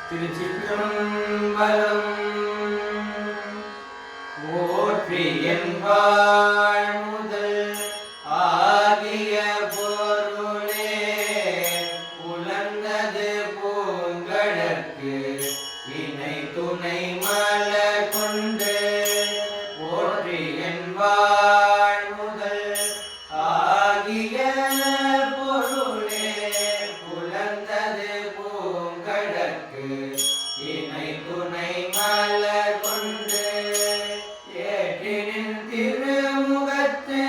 திருச்சிற்றம்பலம். போற்றி என்பாள் முதல் ஆகிய பொருளே புலர்ந்தது பூங்கழற்கு இணை துணை மலர் கொண்டு. போற்றி என்பாள் முதல் ஆகிய பொருளே புலர்ந்தது பூங்கழற்கு இணை துணை மலர் கொண்டு. ஏற்றினின் திருமுகத்து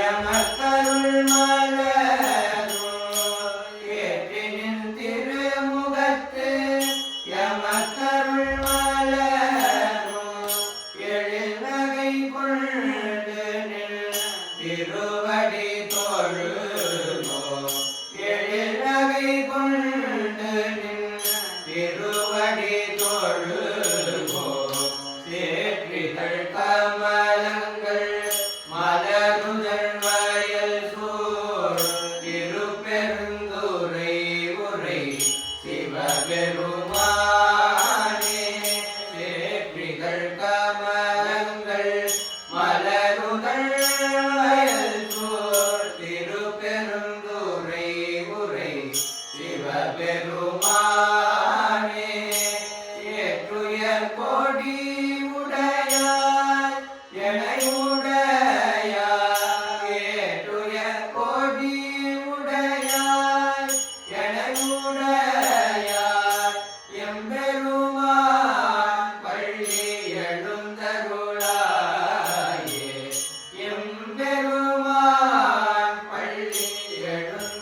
எமக்கருள் மலரும். ஏற்றினின் திருமுகத்து எமக்கருள் மலரும். எழில் நகை கொண்டு நில் திருவடி தொழுதோம். எழில் நகை கொண்டு நில் திருவடி தொழுதோம். சேற்றிதழ் கமலங்கள் மலருதல் வயல் சூழ் திருப்பெருந்துறை உரை சிவபெருமானே. சேற்றிதழ் கமலங்கள் மலருதல் வயல் சூழ் திருப்பெருந்துறை உரை சிவபெருமானே. ஏற்றுயர் கொடி உடையாய் எனையுடையாய். ஏற்றுயர் கொடி உடையாய் எனையுடையாய். எம்பெருமான் பள்ளி எழுந்தருளாயே. எம்பெருமான் பள்ளி எழுந்தருளாயே.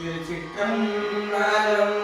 திருச்சிற்றம்பலம்.